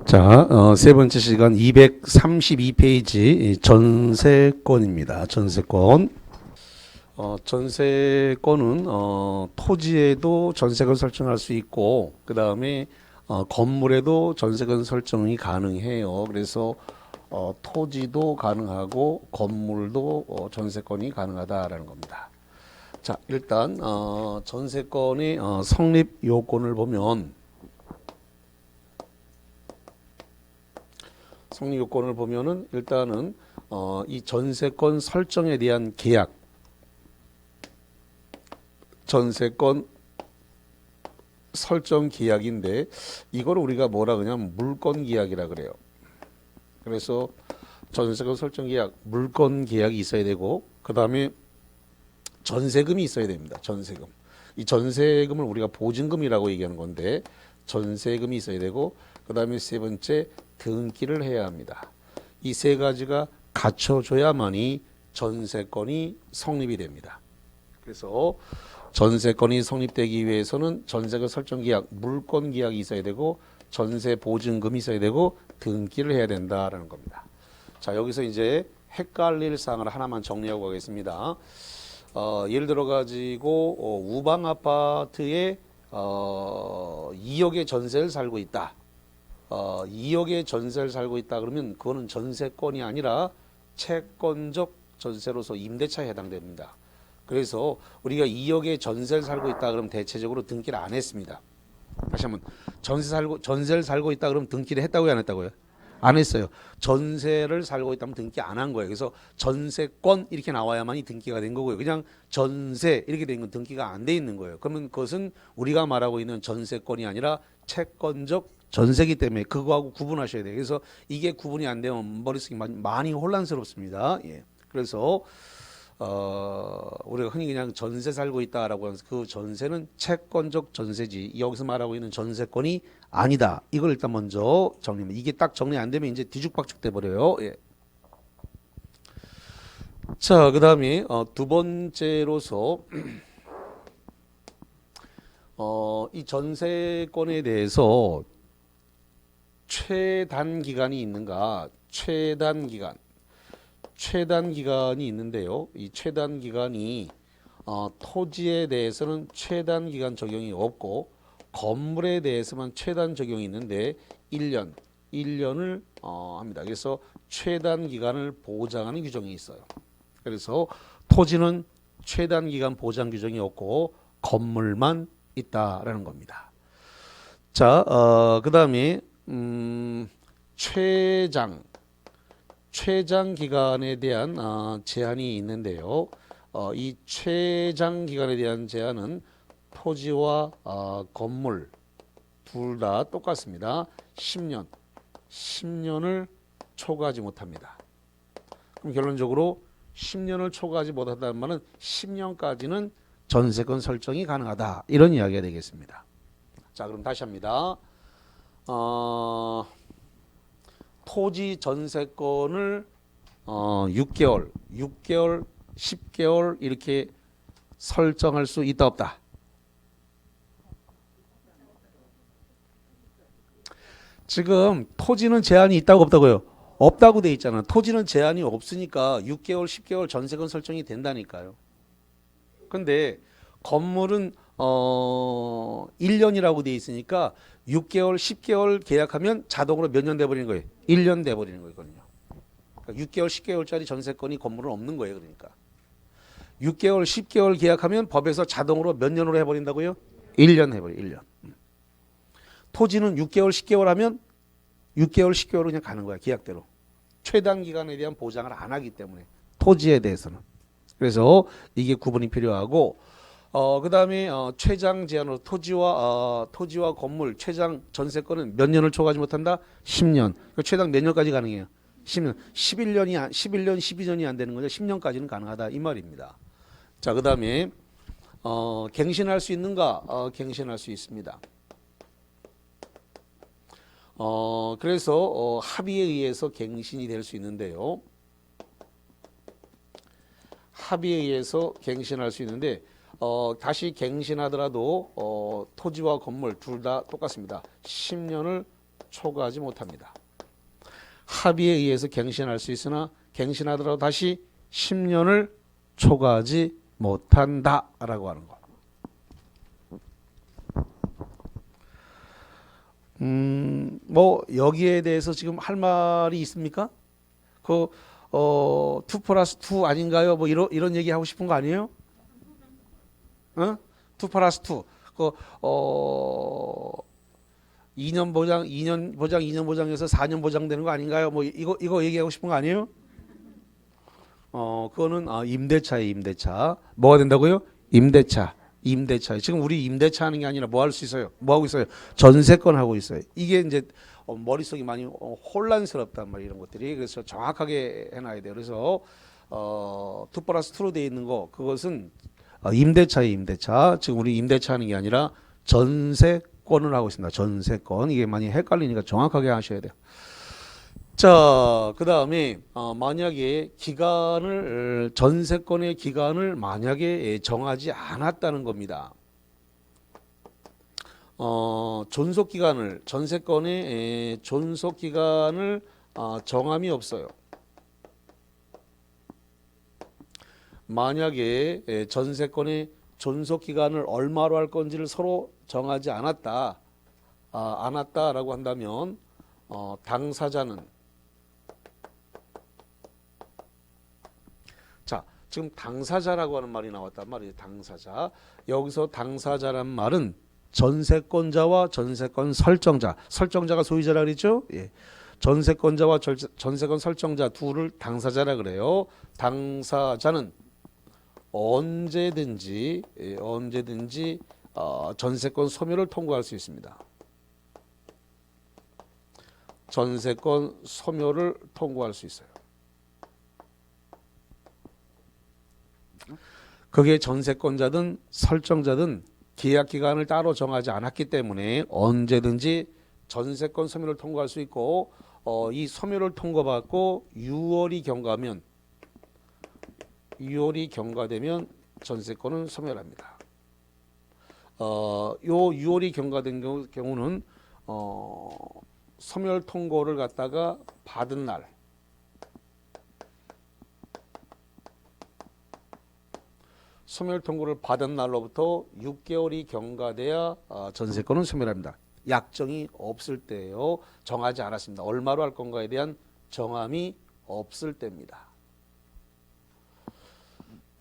자, 세 번째 시간 232페이지 전세권입니다. 전세권. 전세권은 토지에도 전세권 설정할 수 있고, 그 다음에 건물에도 전세권 설정이 가능해요. 그래서 토지도 가능하고 건물도 전세권이 가능하다라는 겁니다. 자, 일단 전세권의 성립 요건을 보면 성립 요건을 보면은 일단은 이 전세권 설정에 대한 계약, 전세권 설정 계약인데 이걸 우리가 뭐라 그러냐면 물권 계약이라 그래요. 그래서 전세권 설정 계약, 물권 계약이 있어야 되고 그 다음에 전세금이 있어야 됩니다. 전세금. 이 전세금을 우리가 보증금이라고 얘기하는 건데 전세금이 있어야 되고 그 다음에 세 번째 등기를 해야 합니다. 이 세 가지가 갖춰져야만이 전세권이 성립이 됩니다. 그래서 전세권이 성립되기 위해서는 전세권 설정 계약, 물권 계약이 있어야 되고 전세 보증금이 있어야 되고 등기를 해야 된다라는 겁니다. 자, 여기서 이제 헷갈릴 사항을 하나만 정리하고 가겠습니다. 예를 들어 가지고 우방 아파트에 2억의 전세를 살고 있다. 2억의 전세를 살고 있다 그러면 그거는 전세권이 아니라 채권적 전세로서 임대차에 해당됩니다. 그래서 우리가 2억의 전세를 살고 있다 그러면 대체적으로 등기를 안 했습니다. 다시 한번 전세를 살고 있다 그러면 등기를 했다고요, 안 했다고요? 안 했어요. 전세를 살고 있다면 등기 안 한 거예요. 그래서 전세권 이렇게 나와야만이 등기가 된 거고요. 그냥 전세 이렇게 된 건 등기가 안 돼 있는 거예요. 그러면 그것은 우리가 말하고 있는 전세권이 아니라 채권적 전세기 때문에 그거하고 구분하셔야 돼요. 그래서 이게 구분이 안 되면 머릿속이 많이 혼란스럽습니다. 예. 그래서 우리가 흔히 그냥 전세 살고 있다라고 하면서 그 전세는 채권적 전세지 여기서 말하고 있는 전세권이 아니다. 이걸 일단 먼저 정리하면 이게 딱 정리 안 되면 이제 뒤죽박죽 돼 버려요. 예. 자, 그다음에 두 번째로서 이 전세권에 대해서 최단 기간이 있는가? 최단 기간이 있는데요. 이 최단 기간이 토지에 대해서는 최단 기간 적용이 없고 건물에 대해서만 최단 적용이 있는데 1년을 합니다. 그래서 최단 기간을 보장하는 규정이 있어요. 그래서 토지는 최단 기간 보장 규정이 없고 건물만 있다라는 겁니다. 자, 그다음에 최장 기간에 대한 제한이 있는데요. 이 최장 기간에 대한 제한은 토지와 건물 둘 다 똑같습니다. 10년을 초과하지 못합니다. 그럼 결론적으로 10년을 초과하지 못한다는 말은 10년까지는 전세권 설정이 가능하다. 이런 이야기가 되겠습니다. 자, 그럼 다시 합니다. 토지 전세권을 6개월, 10개월 이렇게 설정할 수 있다 없다. 지금 토지는 제한이 있다고 없다고요? 없다고 돼 있잖아. 토지는 제한이 없으니까 6개월, 10개월 전세권 설정이 된다니까요. 근데 건물은 1년이라고 돼 있으니까 6개월, 10개월 계약하면 자동으로 몇 년 돼버리는 거예요? 1년 돼버리는 거거든요. 그러니까 6개월, 10개월짜리 전세권이 건물은 없는 거예요. 그러니까 6개월, 10개월 계약하면 법에서 자동으로 몇 년으로 해버린다고요? 1년 해버려요. 1년. 토지는 6개월, 10개월 하면 6개월, 10개월로 그냥 가는 거야. 계약대로. 최단 기간에 대한 보장을 안 하기 때문에 토지에 대해서는. 그래서 이게 구분이 필요하고 그 다음에 최장 제한으로 토지와 건물 최장 전세권은 몇 년을 초과하지 못한다? 10년. 최장 몇 년까지 가능해요? 10년. 11년, 12년이 안 되는 거죠. 10년까지는 가능하다 이 말입니다. 자, 그 다음에 갱신할 수 있는가? 갱신할 수 있습니다. 그래서 합의에 의해서 갱신이 될 수 있는데요. 합의에 의해서 갱신할 수 있는데 다시 갱신하더라도 토지와 건물 둘 다 똑같습니다. 10년을 초과하지 못합니다. 합의에 의해서 갱신할 수 있으나 갱신하더라도 다시 10년을 초과하지 못한다라고 하는 거. 뭐 여기에 대해서 지금 할 말이 있습니까? 그 2+2 아닌가요? 뭐 이런 얘기 하고 싶은 거 아니에요? 2+2. 2년 보장, 2년 보장, 2년 보장에서 4년 보장되는 거 아닌가요? 뭐 이거 얘기하고 싶은 거 아니에요? 그거는 임대차예요, 임대차. 뭐가 된다고요? 임대차. 지금 우리 임대차 하는 게 아니라 뭐 할 수 있어요? 뭐 하고 있어요? 전세권 하고 있어요. 이게 이제 머릿속이 많이 혼란스럽단 말이에요, 이런 것들이. 그래서 정확하게 해놔야 돼요. 그래서 2+2로 돼 있는 거, 그것은 임대차예요, 임대차. 지금 우리 임대차 하는 게 아니라 전세권을 하고 있습니다. 전세권. 이게 많이 헷갈리니까 정확하게 하셔야 돼요. 자, 그 다음에 만약에 전세권의 기간을 만약에 정하지 않았다는 겁니다. 전세권의 존속 기간을 정함이 없어요. 만약에 전세권의 존속 기간을 얼마로 할 건지를 서로 정하지 않았다라고 한다면 당사자는, 자, 지금 당사자라고 하는 말이 나왔단 말이에요. 당사자. 여기서 당사자란 말은 전세권자와 전세권 설정자가 소유자라 그랬죠? 예. 전세권자와 전세권 설정자 둘을 당사자라 그래요. 당사자는 언제든지 전세권 소멸을 통고할 수 있습니다. 전세권 소멸을 통고할 수 있어요. 그게 전세권자든 설정자든 계약 기간을 따로 정하지 않았기 때문에 언제든지 전세권 소멸을 통고할 수 있고, 이 소멸을 통고받고 6월이 경과되면 전세권은 소멸합니다. 요 6월이 경과된 경우는 소멸 통고를 갖다가 받은 날, 소멸 통고를 받은 날로부터 6개월이 경과돼야 전세권은 소멸합니다. 약정이 없을 때예요. 정하지 않았습니다. 얼마로 할 건가에 대한 정함이 없을 때입니다.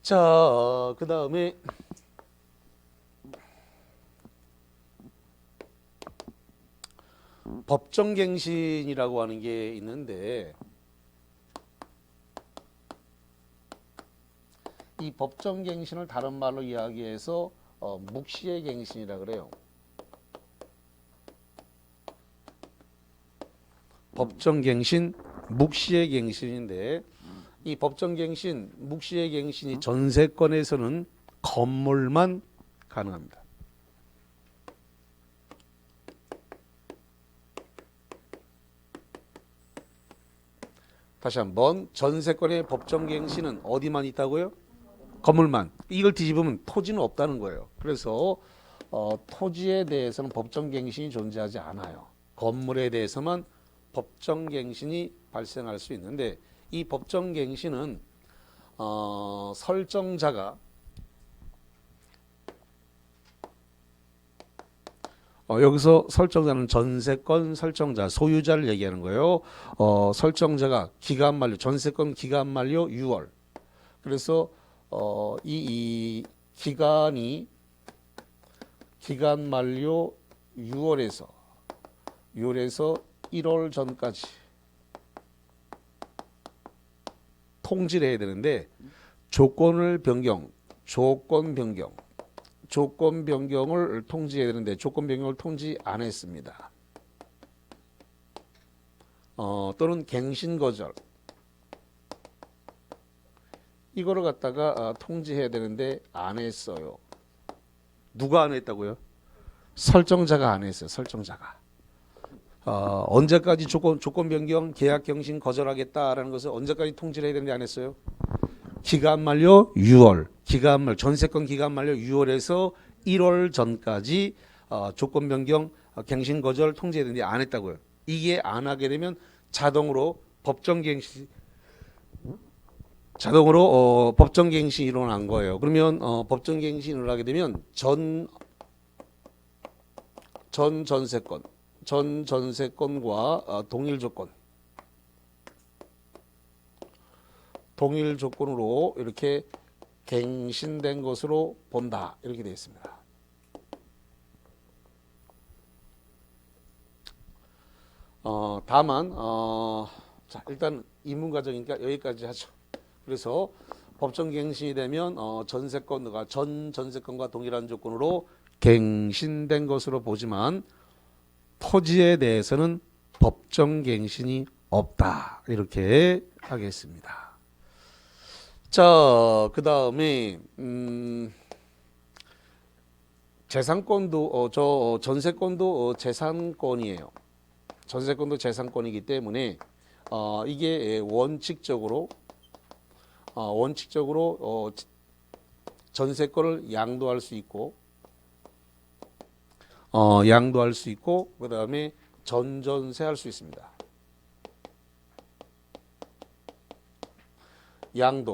자, 그 다음에 법정갱신이라고 하는 게 있는데, 이 법정갱신을 다른 말로 이야기해서 묵시의 갱신이라 그래요. 법정갱신, 묵시의 갱신인데, 이 법정갱신, 묵시의 갱신이 전세권에서는 건물만 가능합니다. 다시 한번, 전세권의 법정갱신은 어디만 있다고요? 건물만. 이걸 뒤집으면 토지는 없다는 거예요. 그래서 토지에 대해서는 법정갱신이 존재하지 않아요. 건물에 대해서만 법정갱신이 발생할 수 있는데, 이 법정갱신은 설정자가 여기서 설정자는 전세권 설정자, 소유자를 얘기하는 거예요. 설정자가 기간 만료, 전세권 기간 만료 6월. 그래서 이 기간이 기간 만료 6월에서 1월 전까지 통지를 해야 되는데, 조건 변경을 통지해야 되는데 조건 변경을 통지 안 했습니다. 또는 갱신 거절, 이거를 갖다가 통지해야 되는데 안 했어요. 누가 안 했다고요? 설정자가 안 했어요. 설정자가. 언제까지 조건 변경, 계약 갱신 거절하겠다라는 것을 언제까지 통지를 해야 되는데 안 했어요? 기간 만료 6월, 전세권 기간 만료 6월에서 1월 전까지 조건 변경, 갱신 거절 통지해야 되는데 안 했다고요. 이게 안 하게 되면 자동으로 법정갱신이 일어난 거예요. 그러면 법정갱신이 일어나게 되면 전 전세권과 동일 조건으로 이렇게 갱신된 것으로 본다. 이렇게 되어 있습니다. 다만 자, 일단 입문 과정이니까 여기까지 하죠. 그래서 법정갱신이 되면 전 전세권과 동일한 조건으로 갱신된 것으로 보지만 토지에 대해서는 법정갱신이 없다. 이렇게 하겠습니다. 자, 그 다음에 재산권도 전세권도 재산권이에요. 전세권도 재산권이기 때문에 이게 원칙적으로 전세권을 양도할 수 있고 그 다음에 전전세할 수 있습니다.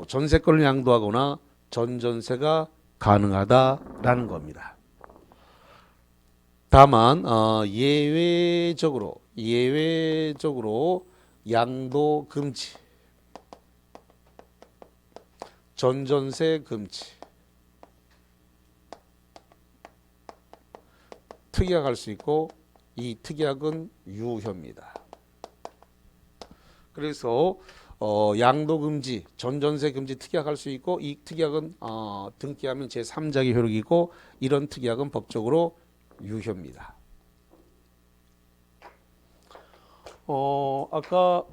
전세권을 양도하거나 전전세가 가능하다라는 겁니다. 다만 예외적으로 양도 금지, 전전세 금지, 특약할 수 있고 이 특약은 유효입니다. 그래서 양도 금지, 전전세 금지 특약할 수 있고 이 특약은 등기하면 제3자의 효력이 있고 이런 특약은 법적으로 유효입니다. 아까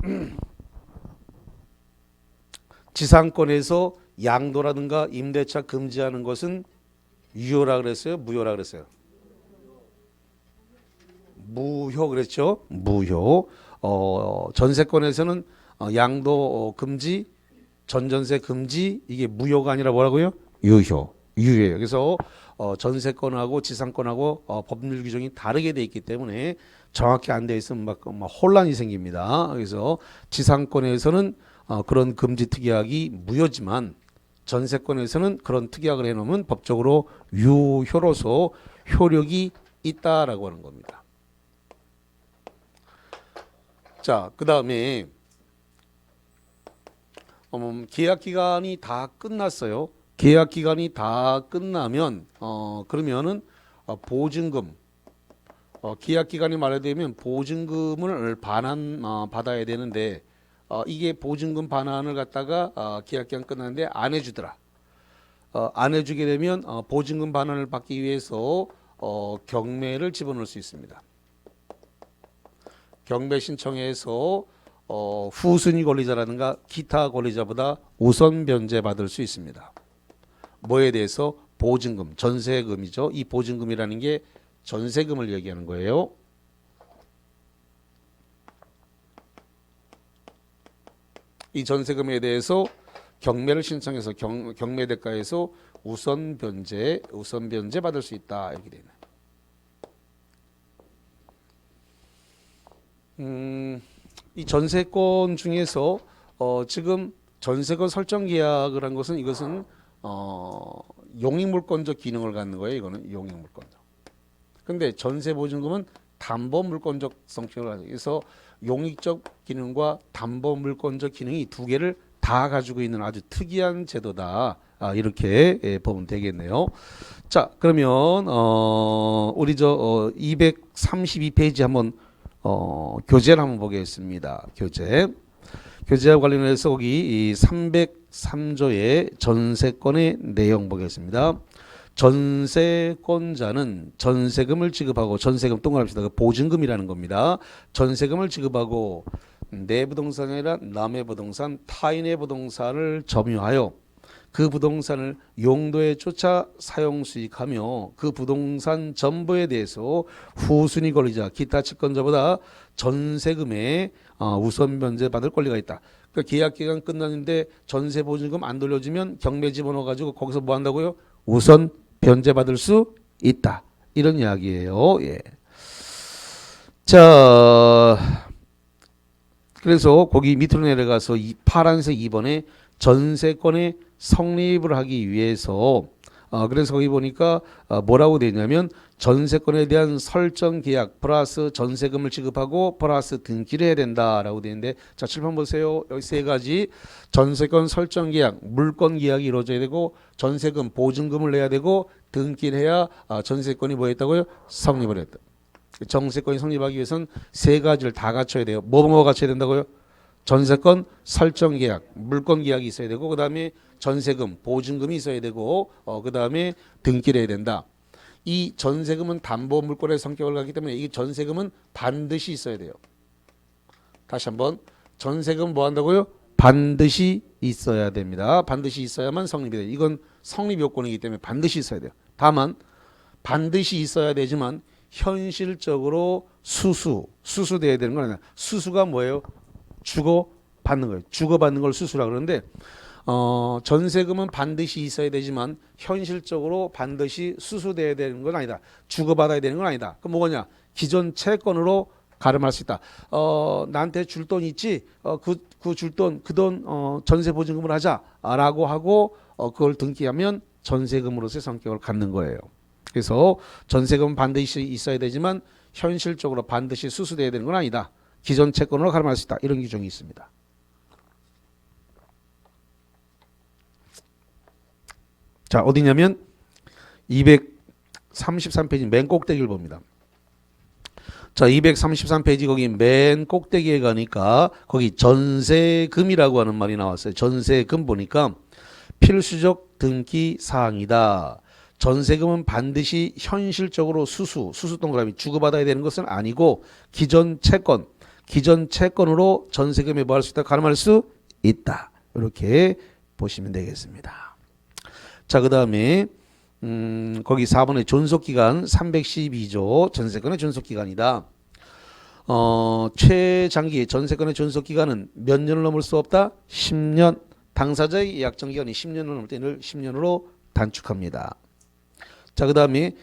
지상권에서 양도라든가 임대차 금지하는 것은 유효라 그랬어요? 무효라 그랬어요? 무효 그랬죠? 무효. 전세권에서는 양도 금지, 전전세 금지 이게 무효가 아니라 뭐라고요? 유효예요. 그래서 전세권하고 지상권하고 법률 규정이 다르게 돼 있기 때문에 정확히 안 돼 있으면 막 혼란이 생깁니다. 그래서 지상권에서는 그런 금지 특약이 무효지만 전세권에서는 그런 특약을 해놓으면 법적으로 유효로서 효력이 있다라고 하는 겁니다. 자, 그 다음에 계약 기간이 다 끝났어요. 계약 기간이 다 끝나면 그러면은 보증금 계약 기간이 만료되면 보증금을 반환 받아야 되는데 이게 보증금 반환을 갖다가 계약 기간 끝났는데 안 해주더라. 안 해주게 되면 보증금 반환을 받기 위해서 경매를 집어넣을 수 있습니다. 경매 신청해서 후순위 권리자라든가 기타 권리자보다 우선 변제받을 수 있습니다. 뭐에 대해서? 보증금, 전세금이죠. 이 보증금이라는 게 전세금을 얘기하는 거예요. 이 전세금에 대해서 경매를 신청해서 경매 대가에서 우선 변제 받을 수 있다 이렇게 되네. 이 전세권 중에서 지금 전세권 설정 계약을 한 것은 이것은 용익물권적 기능을 갖는 거예요. 이거는 용익물권적. 근데 전세보증금은 담보물권적 성격을 가지고 그래서 용익적 기능과 담보물권적 기능이 두 개를 다 가지고 있는 아주 특이한 제도다. 이렇게 보면 되겠네요. 자, 그러면 우리 232페이지 한번 교재를 한번 보겠습니다. 교재와 관련해서 거기 이 303조의 전세권의 내용 보겠습니다. 전세권자는 전세금을 지급하고 전세금 동그라미입니다. 그 보증금이라는 겁니다. 전세금을 지급하고 내 부동산이 아니라 남의 부동산, 타인의 부동산을 점유하여 그 부동산을 용도에 쫓아 사용 수익하며 그 부동산 전부에 대해서 후순위 권리자, 기타 채권자보다 전세금에 우선 변제 받을 권리가 있다. 그러니까 계약 기간 끝났는데 전세 보증금 안 돌려주면 경매 집어넣어 가지고 거기서 뭐 한다고요? 우선 변제 받을 수 있다. 이런 이야기예요. 예. 자, 그래서 거기 밑으로 내려가서 이 파란색 2번에 전세권의 성립을 하기 위해서 그래서 거기 보니까 뭐라고 되어 있냐면 전세권에 대한 설정 계약 플러스 전세금을 지급하고 플러스 등기를 해야 된다라고 되어 있는데 자 칠판 보세요. 여기 세 가지 전세권 설정 계약 물권 계약이 이루어져야 되고 전세금 보증금을 내야 되고 등기를 해야 전세권이 뭐 했다고요? 성립을 했다. 전세권이 성립하기 위해서는 세 가지를 다 갖춰야 돼요. 뭐가 갖춰야 된다고요? 전세권 설정 계약, 물권 계약이 있어야 되고 그 다음에 전세금, 보증금이 있어야 되고 그 다음에 등기를 해야 된다. 이 전세금은 담보 물권의 성격을 갖기 때문에 이 전세금은 반드시 있어야 돼요. 다시 한번 전세금 뭐 한다고요? 반드시 있어야 됩니다. 반드시 있어야만 성립이 돼요. 이건 성립 요건이기 때문에 반드시 있어야 돼요. 다만 반드시 있어야 되지만 현실적으로 수수돼야 되는 건 아니야. 수수가 뭐예요? 주고받는 거예요. 주고받는 걸 수수라 그러는데 전세금은 반드시 있어야 되지만 현실적으로 반드시 수수돼야 되는 건 아니다. 주고받아야 되는 건 아니다. 그럼 뭐냐? 기존 채권으로 가름할 수 있다. 나한테 줄 돈 있지? 그 줄 돈, 그 돈 전세 보증금을 하자라고 하고 그걸 등기하면 전세금으로서의 성격을 갖는 거예요. 그래서 전세금은 반드시 있어야 되지만 현실적으로 반드시 수수돼야 되는 건 아니다. 기존 채권으로 가름할 수 있다. 이런 규정이 있습니다. 자, 어디냐면 233페이지 맨 꼭대기를 봅니다. 자, 233페이지 거기 맨 꼭대기에 가니까 거기 전세금이라고 하는 말이 나왔어요. 전세금 보니까 필수적 등기 사항이다. 전세금은 반드시 현실적으로 수수 동그라미 주고받아야 되는 것은 아니고 기존 채권으로 전세금에 뭐 할 수 있다? 가름할 수 있다. 이렇게 보시면 되겠습니다. 자, 그 다음에 거기 4번의 존속기간 312조 전세권의 존속기간이다. 최장기 전세권의 존속기간은 몇 년을 넘을 수 없다? 10년. 당사자의 약정기간이 10년을 넘을 때는 10년으로 단축합니다. 자, 그 다음에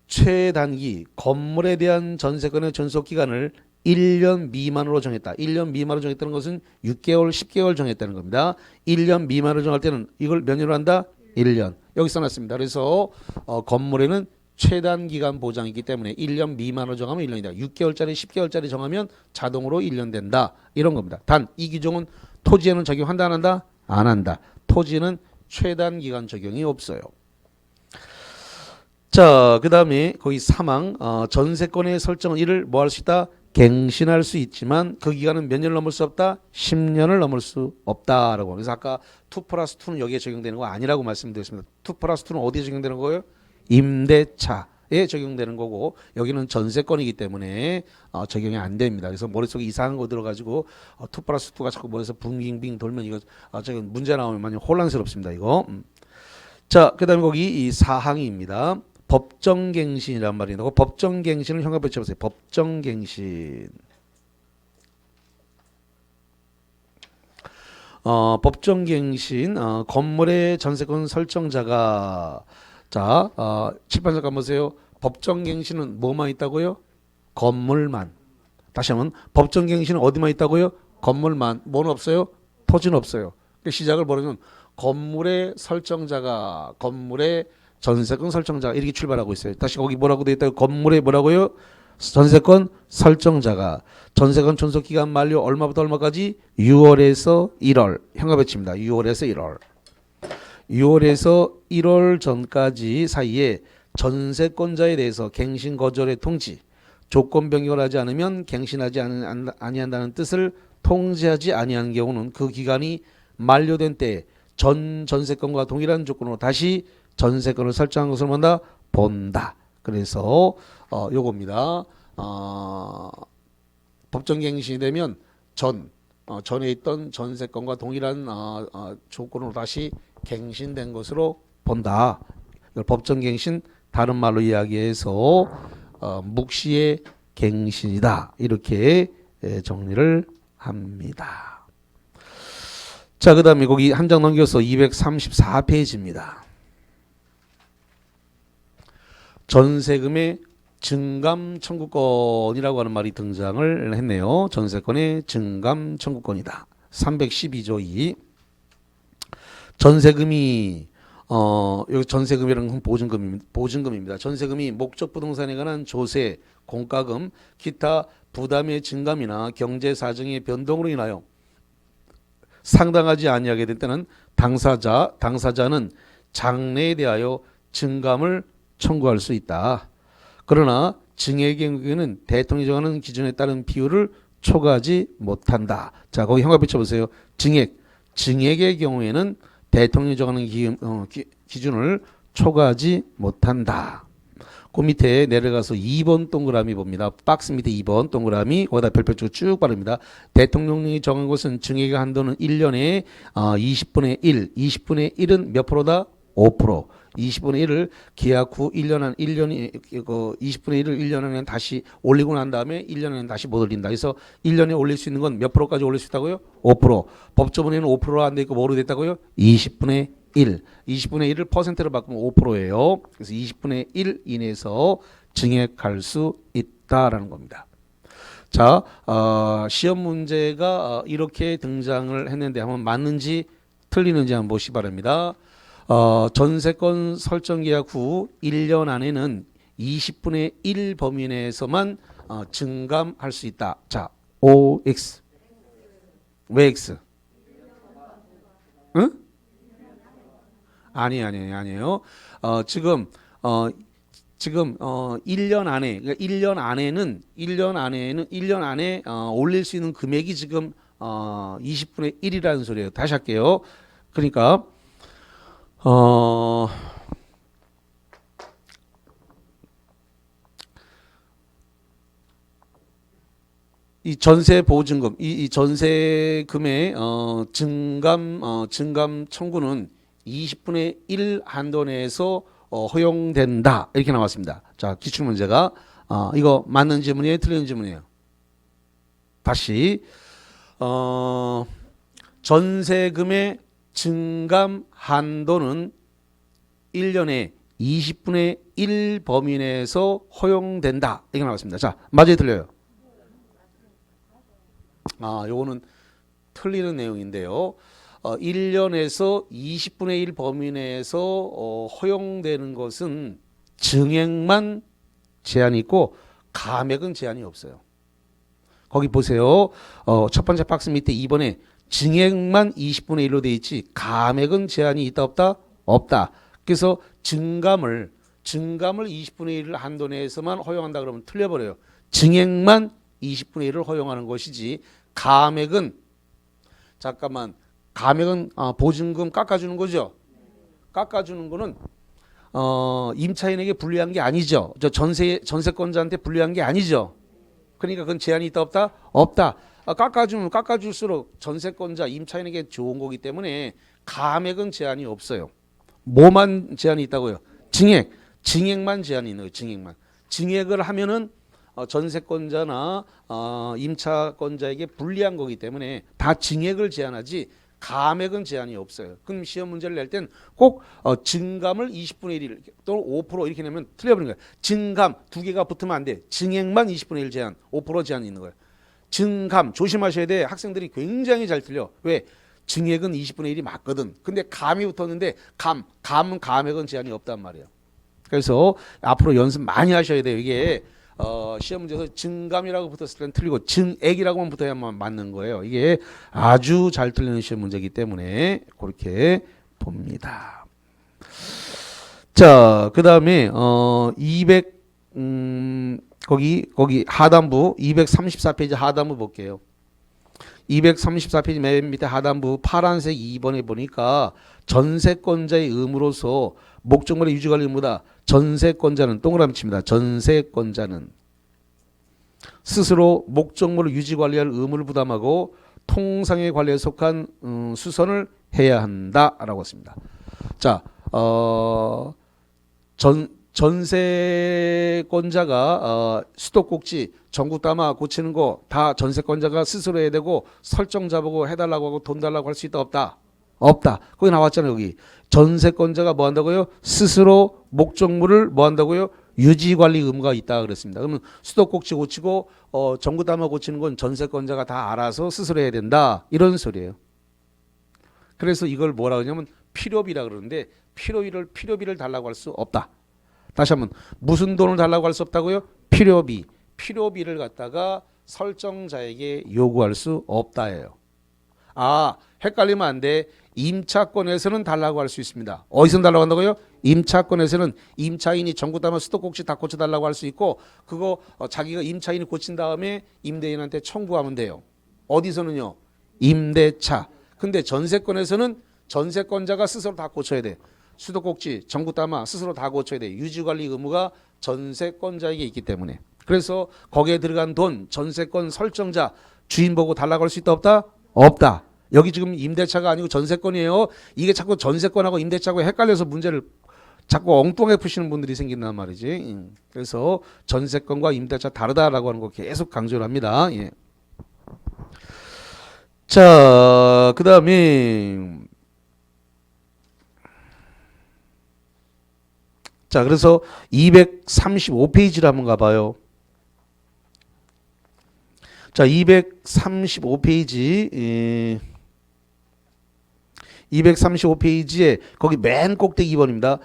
최단기 건물에 대한 전세권의 존속기간을 1년 미만으로 정했다. 1년 미만으로 정했다는 것은 6개월, 10개월 정했다는 겁니다. 1년 미만으로 정할 때는 이걸 몇 년으로 한다? 1년. 여기 써놨습니다. 그래서 건물에는 최단 기간 보장이기 때문에 1년 미만으로 정하면 1년이다. 6개월짜리, 10개월짜리 정하면 자동으로 1년 된다. 이런 겁니다. 단 이 규정은 토지에는 적용한다 안 한다? 안 한다. 토지는 최단 기간 적용이 없어요. 자, 그 다음에 거기 사망 전세권의 설정은 이를 뭐 할 수 있다? 갱신할 수 있지만 그 기간은 몇 년을 넘을 수 없다? 10년을 넘을 수 없다라고. 그래서 아까 2+2는 여기에 적용되는 거 아니라고 말씀드렸습니다. 2+2는 어디에 적용되는 거예요? 임대차에 적용되는 거고 여기는 전세권이기 때문에 적용이 안 됩니다. 그래서 머릿속에 이상한 거 들어가지고 2+2가 자꾸 머릿속에 붕빙빙 돌면 이거 저기 문제 나오면 많이 혼란스럽습니다. 이거. 자, 그 다음에 거기 이 사항입니다. 법정갱신이란 말이 나고 법정갱신을 현관에 쳐보세요. 법정갱신. 법정갱신 건물의 전세권 설정자가 자 칠판 잠깐 보세요. 법정갱신은 뭐만 있다고요? 건물만. 다시 한번 법정갱신은 어디만 있다고요? 건물만. 뭐는 없어요? 토지는 없어요. 시작을 보려면 건물의 설정자가 건물의 전세권 설정자가 이렇게 출발하고 있어요. 다시 거기 뭐라고 되어 있다고? 건물에 뭐라고요? 전세권 설정자가 전세권 존속기간 만료 얼마부터 얼마까지? 6월에서 1월. 현가배치입니다. 6월에서 1월. 6월에서 1월 전까지 사이에 전세권자에 대해서 갱신 거절의 통지, 조건 변경을 하지 않으면 갱신하지 아니한다는 뜻을 통지하지 아니한 경우는 그 기간이 만료된 때 전세권과 동일한 조건으로 다시 전세권을 설정한 것을 본다. 그래서 요겁니다. 법정갱신이 되면 전에 있던 전세권과 동일한 조건으로 다시 갱신된 것으로 본다. 이걸 법정갱신 다른 말로 이야기해서 묵시의 갱신이다. 이렇게 정리를 합니다. 자, 그 다음에 거기 한 장 넘겨서 234페이지입니다. 전세금의 증감 청구권이라고 하는 말이 등장을 했네요. 전세권의 증감 청구권이다. 312조 2. 전세금이 여기 전세금이라는 건 보증금입니다. 전세금이 목적 부동산에 관한 조세, 공과금, 기타 부담의 증감이나 경제 사정의 변동으로 인하여 상당하지 아니하게 될 때는 당사자는 장래에 대하여 증감을 청구할 수 있다. 그러나 증액의 경우에는 대통령이 정하는 기준에 따른 비율을 초과하지 못한다. 자, 거기 형광 붙여보세요. 증액의 경우에는 대통령이 정하는 기준을 초과하지 못한다. 그 밑에 내려가서 2번 동그라미 봅니다. 박스 밑에 2번 동그라미 거기다 별표치고 쭉 바릅니다. 대통령이 정한 것은 증액의 한도는 1년에 20분의 1. 20분의 1은 몇 프로다? 5%. 20분의 1을 계약 후 1년이 20분의 1을 1년 안에 다시 올리고 난 다음에 1년 안에 다시 못 올린다. 그래서 1년에 올릴 수 있는 건 몇 프로까지 올릴 수 있다고요? 5%. 법조문에는 5%가 안 돼 있고 뭐로 됐다고요? 20분의 1. 20분의 1을 퍼센트로 바꾸면 5%예요. 그래서 20분의 1 이내에서 증액할 수 있다라는 겁니다. 자, 시험 문제가 이렇게 등장을 했는데 한번 맞는지 틀리는지 한번 보시기 바랍니다. 전세권 설정 계약 후 1년 안에는 20분의 1 범위 내에서만 증감할 수 있다. 자, OX. 왜 X? 응? 아니에요. 지금 1년 안에, 그러니까 1년 안에 올릴 수 있는 금액이 지금 20분의 1이라는 소리예요. 다시 할게요. 그러니까 이 전세 보증금, 이 전세금의 증감 청구는 20분의 1 한도 내에서 허용된다. 이렇게 나왔습니다. 자, 기출 문제가 이거 맞는 질문이에요, 틀린 질문이에요? 다시 전세금의 증감 한도는 1년에 20분의 1 범위 내에서 허용된다. 이렇게 나왔습니다. 자, 맞아요, 틀려요? 요거는 틀리는 내용인데요. 1년에서 20분의 1 범위 내에서 허용되는 것은 증액만 제한이 있고 감액은 제한이 없어요. 거기 보세요. 첫 번째 박스 밑에 2번에 증액만 20분의 1로 돼 있지 감액은 제한이 있다 없다? 없다. 그래서 증감을 20분의 1 한도 내에서만 허용한다 그러면 틀려버려요. 증액만 20분의 1을 허용하는 것이지 감액은 보증금 깎아주는 거죠. 깎아주는 거는 임차인에게 불리한 게 아니죠. 전세권자한테 불리한 게 아니죠. 그러니까 그건 제한이 있다 없다? 없다. 깎아주면 깎아줄수록 전세권자 임차인에게 좋은 거기 때문에 감액은 제한이 없어요. 뭐만 제한이 있다고요? 증액만 제한이 있는 거예요. 증액을 하면은 전세권자나 임차권자에게 불리한 거기 때문에 다 증액을 제한하지 감액은 제한이 없어요. 그럼 시험 문제를 낼 땐 꼭 증감을 20분의 1 또는 5% 이렇게 내면 틀려버리는 거예요. 증감 두 개가 붙으면 안 돼. 증액만 20분의 1 제한, 5% 제한이 있는 거예요. 증감 조심하셔야 돼. 학생들이 굉장히 잘 틀려. 왜? 증액은 20분의 1이 맞거든. 근데 감이 붙었는데 감은 감액은 제한이 없단 말이에요. 그래서 앞으로 연습 많이 하셔야 돼요. 이게 시험 문제에서 증감이라고 붙었을 때는 틀리고 증액이라고만 붙어야만 맞는 거예요. 이게 아주 잘 틀리는 시험 문제이기 때문에 그렇게 봅니다. 자, 그 다음에 200 하단부 234페이지 하단부 볼게요. 234페이지 맨 밑에 하단부 파란색 2번에 보니까 전세권자의 의무로서 목적물의 유지관리 의무다. 전세권자는 동그라미 칩니다. 전세권자는 스스로 목적물을 유지관리할 의무를 부담하고 통상의 관리에 속한 수선을 해야 한다라고 했습니다. 자, 전세권자가 수도꼭지 전구담아 고치는 거 다 전세권자가 스스로 해야 되고 설정 잡고 해달라고 하고 돈 달라고 할 수 있다 없다? 없다. 거기 나왔잖아요. 여기 전세권자가 뭐 한다고요? 스스로 목적물을 뭐 한다고요? 유지관리 의무가 있다 그랬습니다. 그러면 수도꼭지 고치고 전구담화 고치는 건 전세권자가 다 알아서 스스로 해야 된다 이런 소리예요. 그래서 이걸 뭐라 그러냐면 필요비라 그러는데 필요비를 달라고 할 수 없다. 다시 한번 무슨 돈을 달라고 할 수 없다고요? 필요비를 갖다가 설정자에게 요구할 수 없다예요. 아, 헷갈리면 안 돼. 임차권에서는 달라고 할 수 있습니다. 어디서 달라고 한다고요? 임차권에서는 임차인이 전구담화 수도꼭지 다 고쳐달라고 할 수 있고 그거 자기가 임차인이 고친 다음에 임대인한테 청구하면 돼요. 어디서는요? 임대차. 근데 전세권에서는 전세권자가 스스로 다 고쳐야 돼. 수도꼭지, 전구담화 스스로 다 고쳐야 돼. 유지관리 의무가 전세권자에게 있기 때문에. 그래서 거기에 들어간 돈, 전세권 설정자, 주인 보고 달라고 할 수 있다 없다? 없다. 여기 지금 임대차가 아니고 전세권이에요. 이게 자꾸 전세권하고 임대차하고 헷갈려서 문제를 자꾸 엉뚱하게 푸시는 분들이 생긴단 말이지. 그래서 전세권과 임대차 다르다라고 하는 거 계속 강조를 합니다. 예. 자, 그 다음에 자, 그래서 235페이지를 한번 가봐요. 자, 235페이지 235페이지에 거기 맨 꼭대기 2번입니다.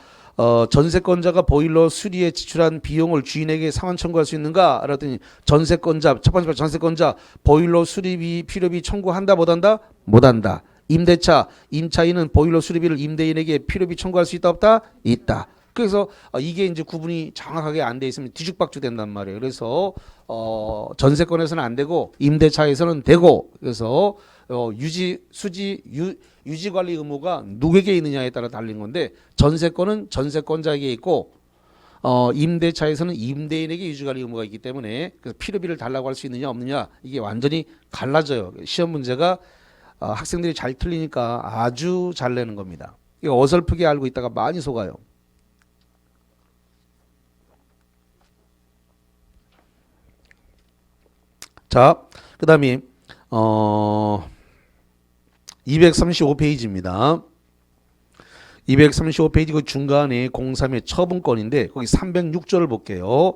전세권자가 보일러 수리에 지출한 비용을 주인에게 상환 청구할 수 있는가? 그랬더니 전세권자, 첫 번째 전세권자 보일러 수리비, 필요비 청구한다 못한다? 못한다. 임대차, 임차인은 보일러 수리비를 임대인에게 필요비 청구할 수 있다 없다? 있다. 그래서 이게 이제 구분이 정확하게 안 돼 있으면 뒤죽박죽 된단 말이에요. 그래서 전세권에서는 안 되고 임대차에서는 되고 그래서 유지관리 의무가 누구에게 있느냐에 따라 달린 건데 전세권은 전세권자에게 있고 임대차에서는 임대인에게 유지관리 의무가 있기 때문에 그래서 필요비를 달라고 할 수 있느냐 없느냐 이게 완전히 갈라져요. 시험 문제가 학생들이 잘 틀리니까 아주 잘 내는 겁니다. 이거 어설프게 알고 있다가 많이 속아요. 자, 그 다음에 235페이지입니다. 235페이지 그 중간에 03의 처분권인데 거기 306조를 볼게요.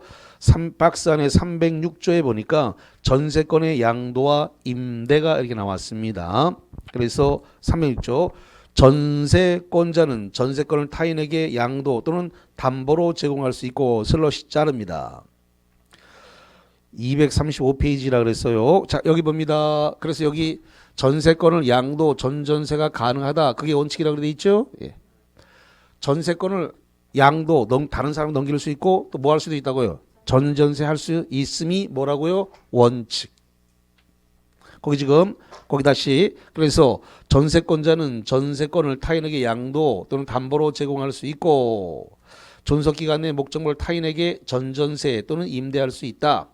박스 안에 306조에 보니까 전세권의 양도와 임대가 이렇게 나왔습니다. 그래서 306조 전세권자는 전세권을 타인에게 양도 또는 담보로 제공할 수 있고 슬롯이 자릅니다. 235페이지라 그랬어요. 자, 여기 봅니다. 그래서 여기 전세권을 양도, 전전세가 가능하다. 그게 원칙이라고 돼 있죠? 예. 전세권을 양도, 다른 사람 넘길 수 있고 또 뭐 할 수도 있다고요? 전전세 할 수 있음이 뭐라고요? 원칙. 거기 다시 그래서 전세권자는 전세권을 타인에게 양도 또는 담보로 제공할 수 있고 존속기간 내 목적물 타인에게 전전세 또는 임대할 수 있다.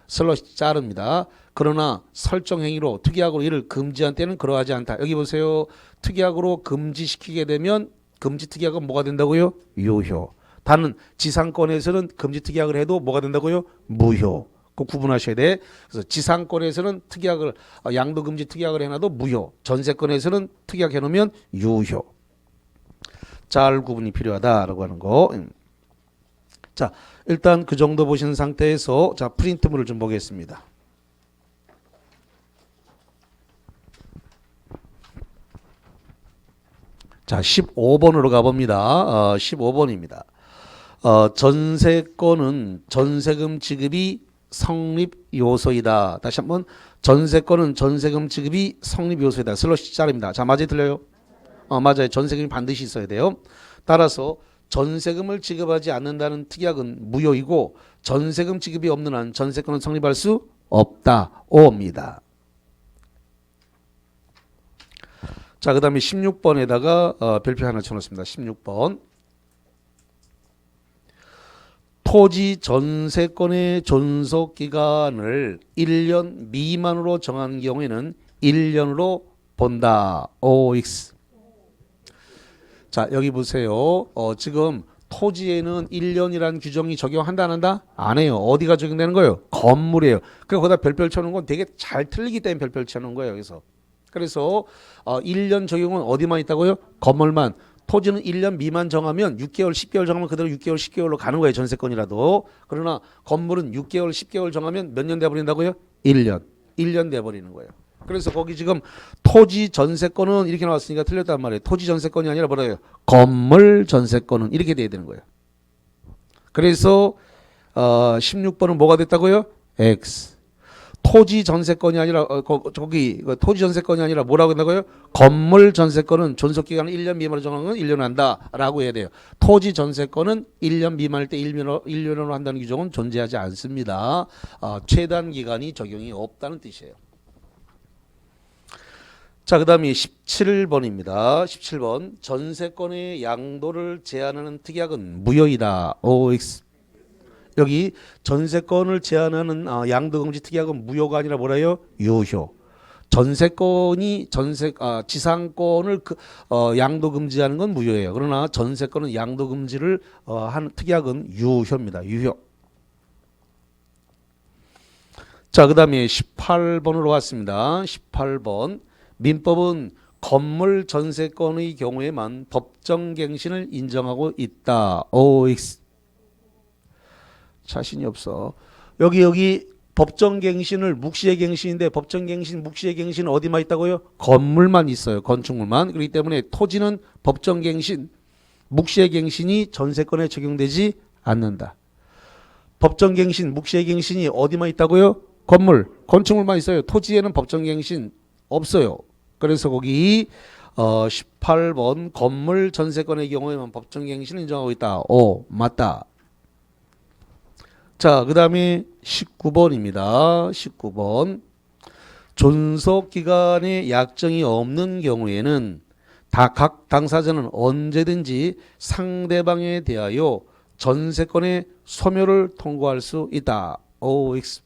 슬롯이 자릅니다. 그러나 설정행위로 특이하고 이를 금지한 때는 그러하지 않다. 여기 보세요. 특이하고로 금지시키게 되면 금지특이하고는 뭐가 된다고요? 유효. 다른 지상권에서는 금지특이하고를 해도 뭐가 된다고요? 무효. 꼭 구분하셔야 돼. 그래서 지상권에서는 특이하고 양도금지 특이하고를 해놔도 무효. 전세권에서는 특이하게 해놓으면 유효. 잘 구분이 필요하다라고 하는 거. 자, 일단 그 정도 보신 상태에서 자 프린트물을 좀 보겠습니다. 자, 15번으로 가봅니다. 15번입니다. 전세권은 전세금 지급이 성립 요소이다. 다시 한번 전세권은 전세금 지급이 성립 요소이다. 슬롯이 자릅니다. 자, 맞아요, 들려요? 맞아요. 전세금이 반드시 있어야 돼요. 따라서 전세금을 지급하지 않는다는 특약은 무효이고 전세금 지급이 없는 한 전세권은 성립할 수 없다. 오입니다. 자, 그 다음에 16번에다가 별표 하나 쳐놓습니다. 16번. 토지 전세권의 존속기간을 1년 미만으로 정한 경우에는 1년으로 본다. OX. 자, 여기 보세요. 지금 토지에는 1년이라는 규정이 적용한다 안 한다? 안 해요. 어디가 적용되는 거예요? 건물이에요. 그러니까 거기다 별별 쳐놓은 건 되게 잘 틀리기 때문에 별별 쳐놓은 거예요. 여기서. 그래서 1년 적용은 어디만 있다고요? 건물만. 토지는 1년 미만 정하면 6개월, 10개월 정하면 그대로 6개월, 10개월로 가는 거예요. 전세권이라도. 그러나 건물은 6개월, 10개월 정하면 몇 년 돼버린다고요? 1년. 1년 돼버리는 거예요. 그래서 거기 지금 토지 전세권은 이렇게 나왔으니까 틀렸단 말이에요. 토지 전세권이 아니라 뭐라고요? 건물 전세권은 이렇게 돼야 되는 거예요. 그래서 16번은 뭐가 됐다고요? X. 토지 전세권이 아니라 저기 토지 전세권이 아니라 뭐라고 한다고요? 건물 전세권은 존속 기간을 1년 미만으로 정하는 건 1년 한다라고 해야 돼요. 토지 전세권은 1년 미만일 때 1년으로 한다는 규정은 존재하지 않습니다. 최단 기간이 적용이 없다는 뜻이에요. 자, 그다음에 17번입니다. 17번. 전세권의 양도를 제한하는 특약은 무효이다. OX. 여기 전세권을 제한하는 양도금지 특약은 무효가 아니라 뭐라요? 유효. 전세권이 지상권을 양도금지하는 건 무효예요. 그러나 전세권은 양도금지를 하는 특약은 유효입니다. 유효. 자, 그다음에 18번으로 왔습니다. 18번. 민법은 건물 전세권의 경우에만 법정갱신을 인정하고 있다. OX. 자신이 없어. 여기 법정갱신을 묵시의 갱신인데 법정갱신, 묵시의 갱신은 어디만 있다고요? 건물만 있어요. 건축물만. 그렇기 때문에 토지는 법정갱신, 묵시의 갱신이 전세권에 적용되지 않는다. 법정갱신, 묵시의 갱신이 어디만 있다고요? 건물, 건축물만 있어요. 토지에는 법정갱신 없어요. 그래서 거기 18번 건물 전세권의 경우에만 법정갱신을 인정하고 있다. 오, 맞다. 자, 그 다음에 19번입니다. 19번. 존속기간에 약정이 없는 경우에는 각 당사자는 언제든지 상대방에 대하여 전세권의 소멸을 통고할 수 있다. OX.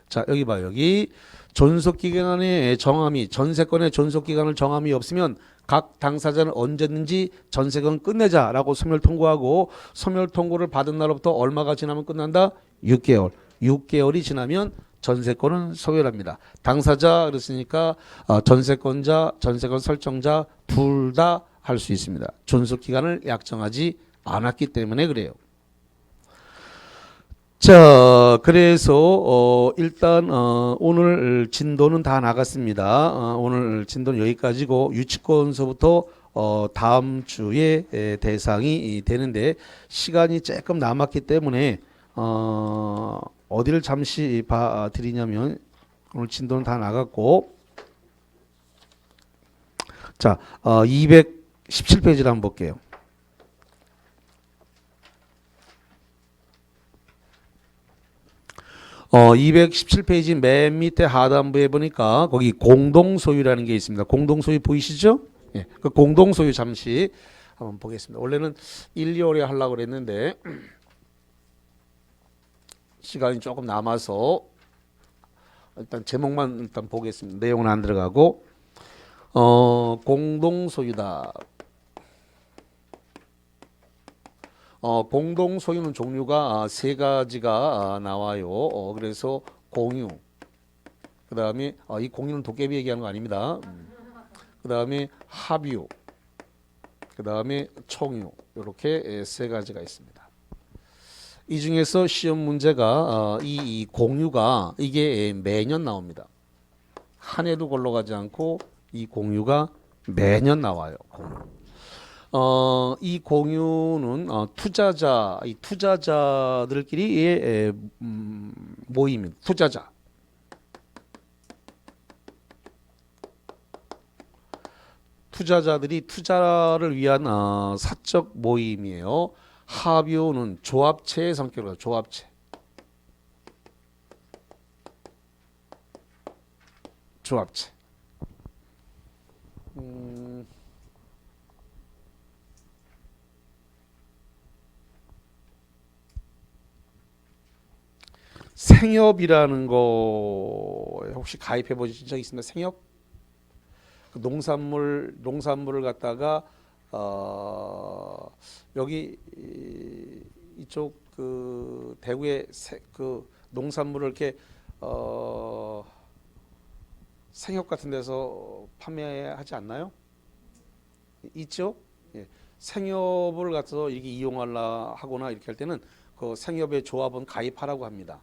자, 여기 봐요. 여기 존속기간의 정함이, 전세권의 존속기간을 정함이 없으면 각 당사자는 언제든지 전세권 끝내자라고 소멸 통고하고, 소멸 통고를 받은 날로부터 얼마가 지나면 끝난다? 6개월. 6개월이 지나면 전세권은 소멸합니다. 당사자 그랬으니까 전세권자, 전세권 설정자 둘 다 할 수 있습니다. 존속기간을 약정하지 않았기 때문에 그래요. 자, 그래서 일단 오늘 진도는 다 나갔습니다. 오늘 진도는 여기까지고 유치권서부터 다음 주에 대상이 되는데 시간이 조금 남았기 때문에 어디를 잠시 봐 드리냐면 오늘 진도는 다 나갔고, 자 217페이지를 한번 볼게요. 217페이지 맨 밑에 하단부에 보니까 거기 공동소유라는 게 있습니다. 공동소유 보이시죠? 예, 그 공동소유 잠시 한번 보겠습니다. 원래는 1, 2월에 하려고 그랬는데 시간이 조금 남아서 일단 제목만 일단 보겠습니다. 내용은 안 들어가고 공동소유다. 공동소유는 종류가 세 가지가 나와요. 그래서 공유, 그 다음에 이 공유는 도깨비 얘기하는 거 아닙니다. 그 다음에 합유, 그 다음에 총유, 이렇게 세 가지가 있습니다. 이 중에서 시험 문제가 이 공유가 이게 매년 나옵니다. 한 해도 걸러가지 않고 이 공유가 매년 나와요. 공유. 이 공유는 이 투자자들끼리의 모임입니다. 투자자. 투자자들이 투자를 위한 사적 모임이에요. 합유는 조합체의 성격으로 조합체. 조합체. 생협이라는 거 혹시 가입해 보신 적 있습니까? 생협? 그 농산물을 갖다가 여기 이쪽 그 대구의 그 농산물을 이렇게 생협 같은 데서 판매하지 않나요? 있죠? 예, 생협을 갖서 이렇게 이용하려 하거나 이렇게 할 때는 그 생협의 조합원 가입하라고 합니다.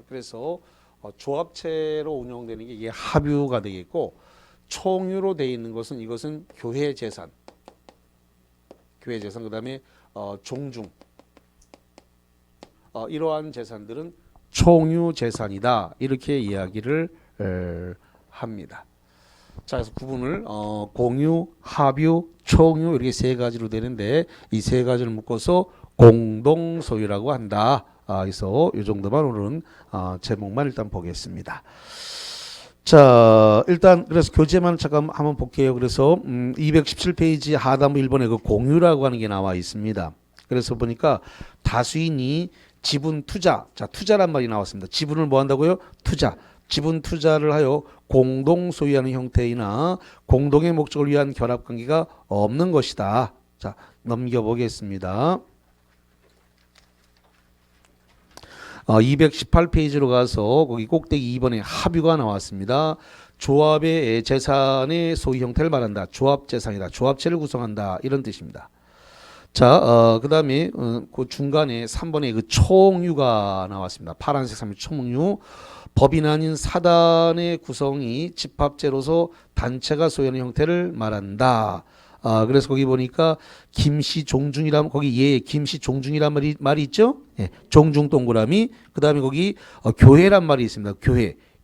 그래서 조합체로 운영되는 게 이게 합유가 되겠고 총유로 되어 있는 것은 이것은 교회 재산, 그다음에 종중 이러한 재산들은 총유 재산이다 이렇게 이야기를 합니다. 자, 그래서 구분을 공유, 합유, 총유 이렇게 세 가지로 되는데 이 세 가지를 묶어서 공동 소유라고 한다. 그래서 이 정도만 오늘은 제목만 일단 보겠습니다. 자, 일단 그래서 교재만 잠깐 한번 볼게요. 그래서 217페이지 하단부 1번에 그 공유라고 하는 게 나와 있습니다. 그래서 보니까 다수인이 지분 투자, 자 투자란 말이 나왔습니다. 지분을 뭐 한다고요? 투자. 지분 투자를 하여 공동 소유하는 형태이나 공동의 목적을 위한 결합 관계가 없는 것이다. 자, 넘겨보겠습니다. 218페이지로 가서 거기 꼭대기 2번에 합유가 나왔습니다. 조합의 재산의 소유 형태를 말한다. 조합 재산이다. 조합체를 구성한다. 이런 뜻입니다. 자, 그 다음에 그 중간에 3번에 그 총유가 나왔습니다. 파란색 3번 총유. 법인 아닌 사단의 구성이 집합체로서 단체가 소유하는 형태를 말한다. 그래서 거기 보니까 김씨 종중이란 거기 예 김씨 종중이란 말이 있죠. 예, 종중 동그라미. 그다음에 거기 교회란 말이 있습니다.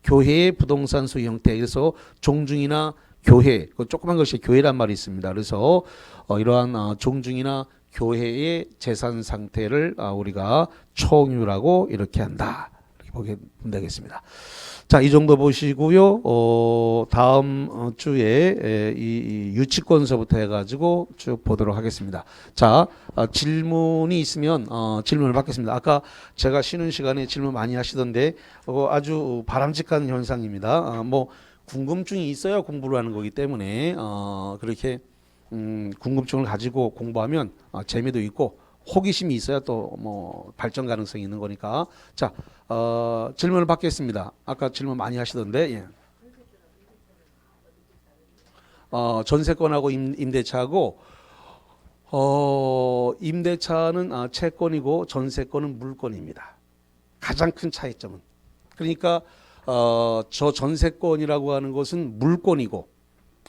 교회의 부동산 소유 형태. 그래서 종중이나 교회 그 조그만 것이 교회란 말이 있습니다. 그래서 이러한 종중이나 교회의 재산 상태를 우리가 총유라고 이렇게 한다. 이렇게 보면 되겠습니다. 자, 이 정도 보시고요. 다음 주에 이 유치권서부터 해가지고 쭉 보도록 하겠습니다. 자, 질문이 있으면 질문을 받겠습니다. 아까 제가 쉬는 시간에 질문 많이 하시던데 아주 바람직한 현상입니다. 뭐 궁금증이 있어야 공부를 하는 거기 때문에 그렇게 궁금증을 가지고 공부하면 재미도 있고 호기심이 있어야 또 뭐 발전 가능성이 있는 거니까. 자, 질문을 받겠습니다. 아까 질문 많이 하시던데, 예. 전세권하고 임대차하고, 임대차는 채권이고 전세권은 물권입니다. 가장 큰 차이점은. 그러니까, 저 전세권이라고 하는 것은 물권이고,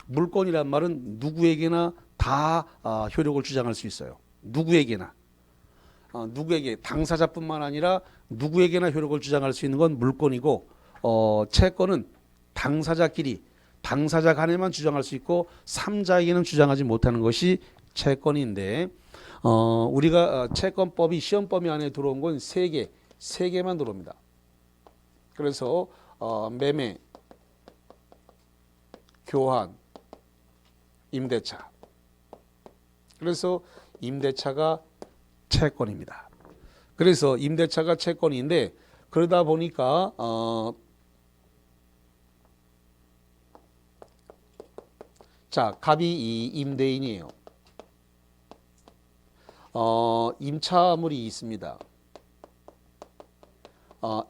물권이란 말은 누구에게나 다 효력을 주장할 수 있어요. 누구에게나. 누구에게 당사자뿐만 아니라 누구에게나 효력을 주장할 수 있는 건 물권이고 채권은 당사자끼리 당사자 간에만 주장할 수 있고 3자에게는 주장하지 못하는 것이 채권인데 우리가 채권법이 시험범위 안에 들어온 건 세 개만 들어옵니다. 그래서 매매, 교환, 임대차. 그래서 임대차가 채권입니다. 그래서 임대차가 채권인데 그러다 보니까 자, 갑이 이 임대인이에요. 임차물이 있습니다.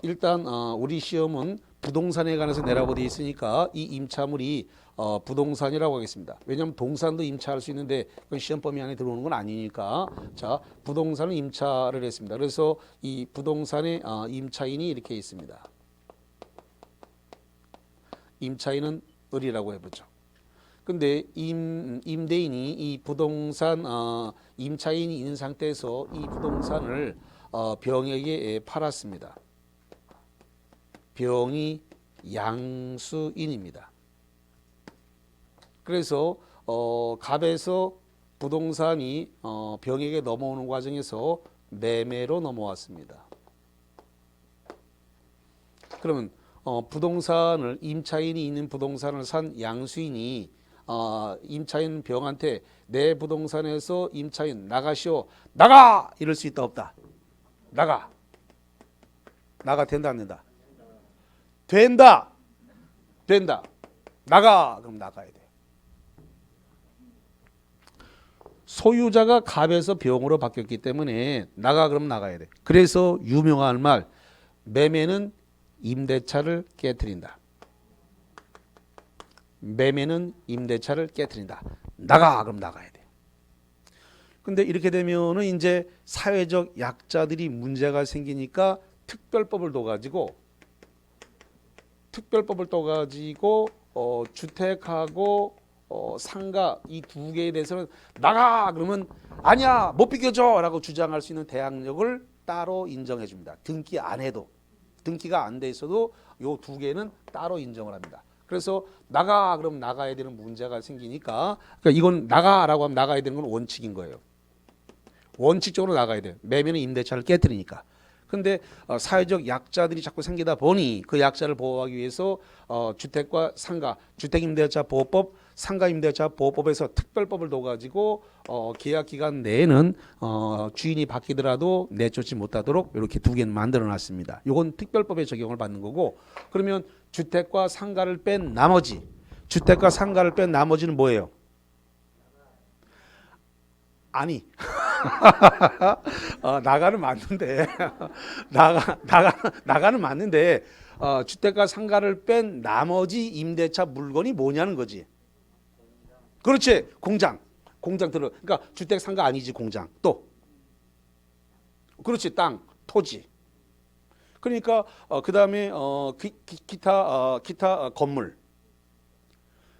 일단 우리 시험은 부동산에 관해서 내라고 되어 있으니까 이 임차물이 부동산이라고 하겠습니다. 왜냐하면 동산도 임차할 수 있는데 그건 시험 범위 안에 들어오는 건 아니니까. 자, 부동산은 임차를 했습니다. 그래서 이 부동산의 임차인이 이렇게 있습니다. 임차인은 을이라고 해보죠. 근데 임대인이 이 부동산 임차인이 있는 상태에서 이 부동산을 병에게 팔았습니다. 병이 양수인입니다. 그래서 갑에서 부동산이 병에게 넘어오는 과정에서 매매로 넘어왔습니다. 그러면 부동산을 임차인이 있는 부동산을 산 양수인이 임차인 병한테 내 부동산에서 임차인 나가시오. 나가! 이럴 수 있다 없다? 나가. 나가 된다 안 된다? 된다. 된다. 나가. 그럼 나가야 돼. 소유자가 갑에서 병으로 바뀌었기 때문에 나가 그럼 나가야 돼. 그래서 유명한 말 매매는 임대차를 깨트린다. 매매는 임대차를 깨트린다. 나가 그럼 나가야 돼. 근데 이렇게 되면은 이제 사회적 약자들이 문제가 생기니까 특별법을 둬 가지고 주택하고 상가 이 두 개에 대해서는 나가 그러면 아니야 못 비켜줘라고 주장할 수 있는 대항력을 따로 인정해 줍니다. 등기가 안 돼 있어도 요 두 개는 따로 인정을 합니다. 그래서 나가 그럼 나가야 되는 문제가 생기니까 그러니까 이건 나가라고 하면 나가야 되는 건 원칙인 거예요. 원칙적으로 나가야 돼요. 매매는 임대차를 깨뜨리니까. 근데 사회적 약자들이 자꾸 생기다 보니 그 약자를 보호하기 위해서 주택과 상가, 주택임대차 보호법, 상가임대차 보호법에서 특별법을 둬가지고 계약 기간 내에는 주인이 바뀌더라도 내쫓지 못하도록 이렇게 두 개는 만들어놨습니다. 이건 특별법에 적용을 받는 거고, 그러면 주택과 상가를 뺀 나머지는 뭐예요? 아니. 나가는 맞는데 나가는 맞는데 주택과 상가를 뺀 나머지 임대차 물건이 뭐냐는 거지. 그렇지. 공장 들어. 그러니까 주택 상가 아니지. 공장 또 그렇지. 땅 토지. 그러니까 그 다음에 기타 건물.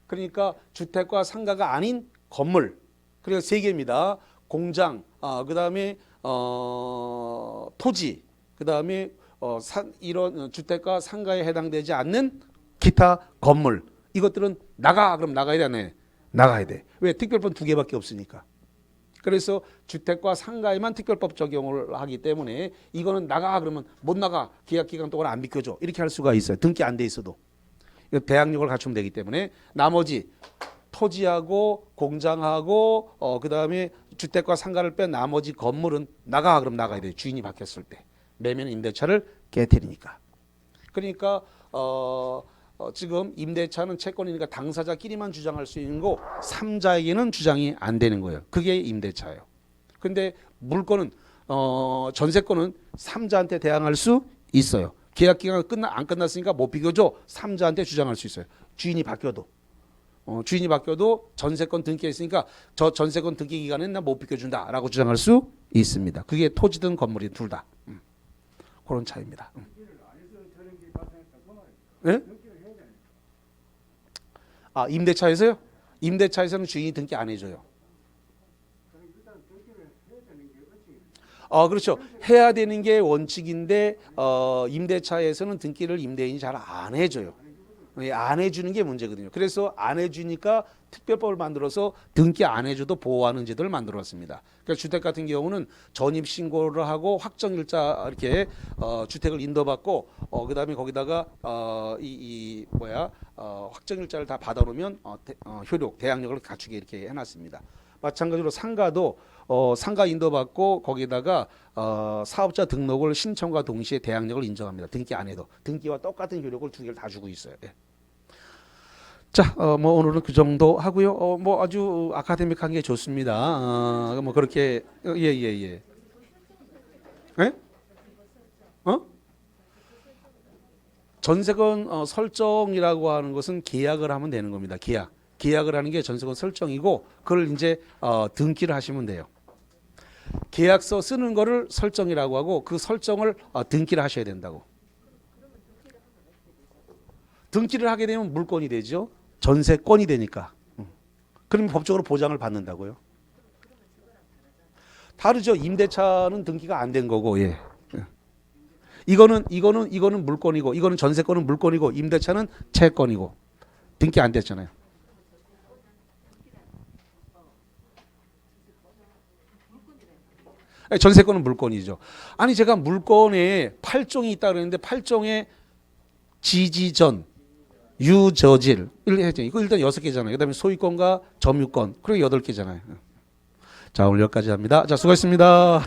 그러니까 주택과 상가가 아닌 건물. 그러니까 세 개입니다. 공장, 그 다음에 토지, 그 다음에 이런 주택과 상가에 해당되지 않는 기타 건물. 이것들은 그럼 나가야 되네. 나가야 돼. 왜? 특별법 두 개밖에 없으니까. 그래서 주택과 상가에만 특별법 적용을 하기 때문에 이거는 그러면 못 나가. 계약 기간 동안 안 비켜줘. 이렇게 할 수가 있어요. 등기 안 돼 있어도. 이거 대항력을 갖추면 되기 때문에 나머지 토지하고 공장하고 그다음에 주택과 상가를 뺀 나머지 건물은 그럼 나가야 돼요. 주인이 바뀌었을 때. 매매는 임대차를 깨뜨리니까. 그러니까 지금 임대차는 채권이니까 당사자끼리만 주장할 수 있는 거 3자에게는 주장이 안 되는 거예요. 그게 임대차예요. 근데 물건은 전세권은 3자한테 대항할 수 있어요. 계약 기간 안 끝났으니까 못 비켜줘. 3자한테 주장할 수 있어요. 주인이 바뀌어도 전세권 등기했으니까 저 전세권 등기 기간에는 나 못 비켜준다라고 주장할 수 있습니다. 그게 토지든 건물이 둘 다. 그런 차이입니다. 네? 임대차에서요? 임대차에서는 주인이 등기 안 해줘요. 그렇죠. 해야 되는 게 원칙인데 임대차에서는 등기를 임대인이 잘 안 해줘요. 안 해주는 게 문제거든요. 그래서 안 해주니까 특별법을 만들어서 등기 안 해줘도 보호하는 제도를 만들었습니다. 그러니까 주택 같은 경우는 전입 신고를 하고 확정일자 이렇게 주택을 인도받고 그다음에 거기다가 확정일자를 다 받아놓으면 효력 대항력을 갖추게 이렇게 해놨습니다. 마찬가지로 상가도 상가 인도받고 거기다가 사업자 등록을 신청과 동시에 대항력을 인정합니다. 등기 안 해도 등기와 똑같은 효력을 두 개를 다 주고 있어요. 예. 자, 뭐 오늘은 그 정도 하고요. 뭐 아주 아카데믹한 게 좋습니다. 뭐 그렇게 예. 예? 전세권 설정이라고 하는 것은 계약을 하면 되는 겁니다. 계약을 하는 게 전세권 설정이고 그걸 이제 등기를 하시면 돼요. 계약서 쓰는 거를 설정이라고 하고 그 설정을 등기를 하셔야 된다고. 등기를 하게 되면 물건이 되죠. 전세권이 되니까. 그러면 법적으로 보장을 받는다고요. 다르죠. 임대차는 등기가 안 된 거고, 예. 이거는 물건이고, 이거는 전세권은 물건이고, 임대차는 채권이고, 등기 안 됐잖아요. 전세권은 물건이죠. 아니 제가 물건에 8종이 있다 그랬는데 8종에 지지전, 유저질 이거 일단 6개잖아요. 그다음에 소유권과 점유권 그리고 8개잖아요. 자 오늘 여기까지 합니다. 자 수고했습니다.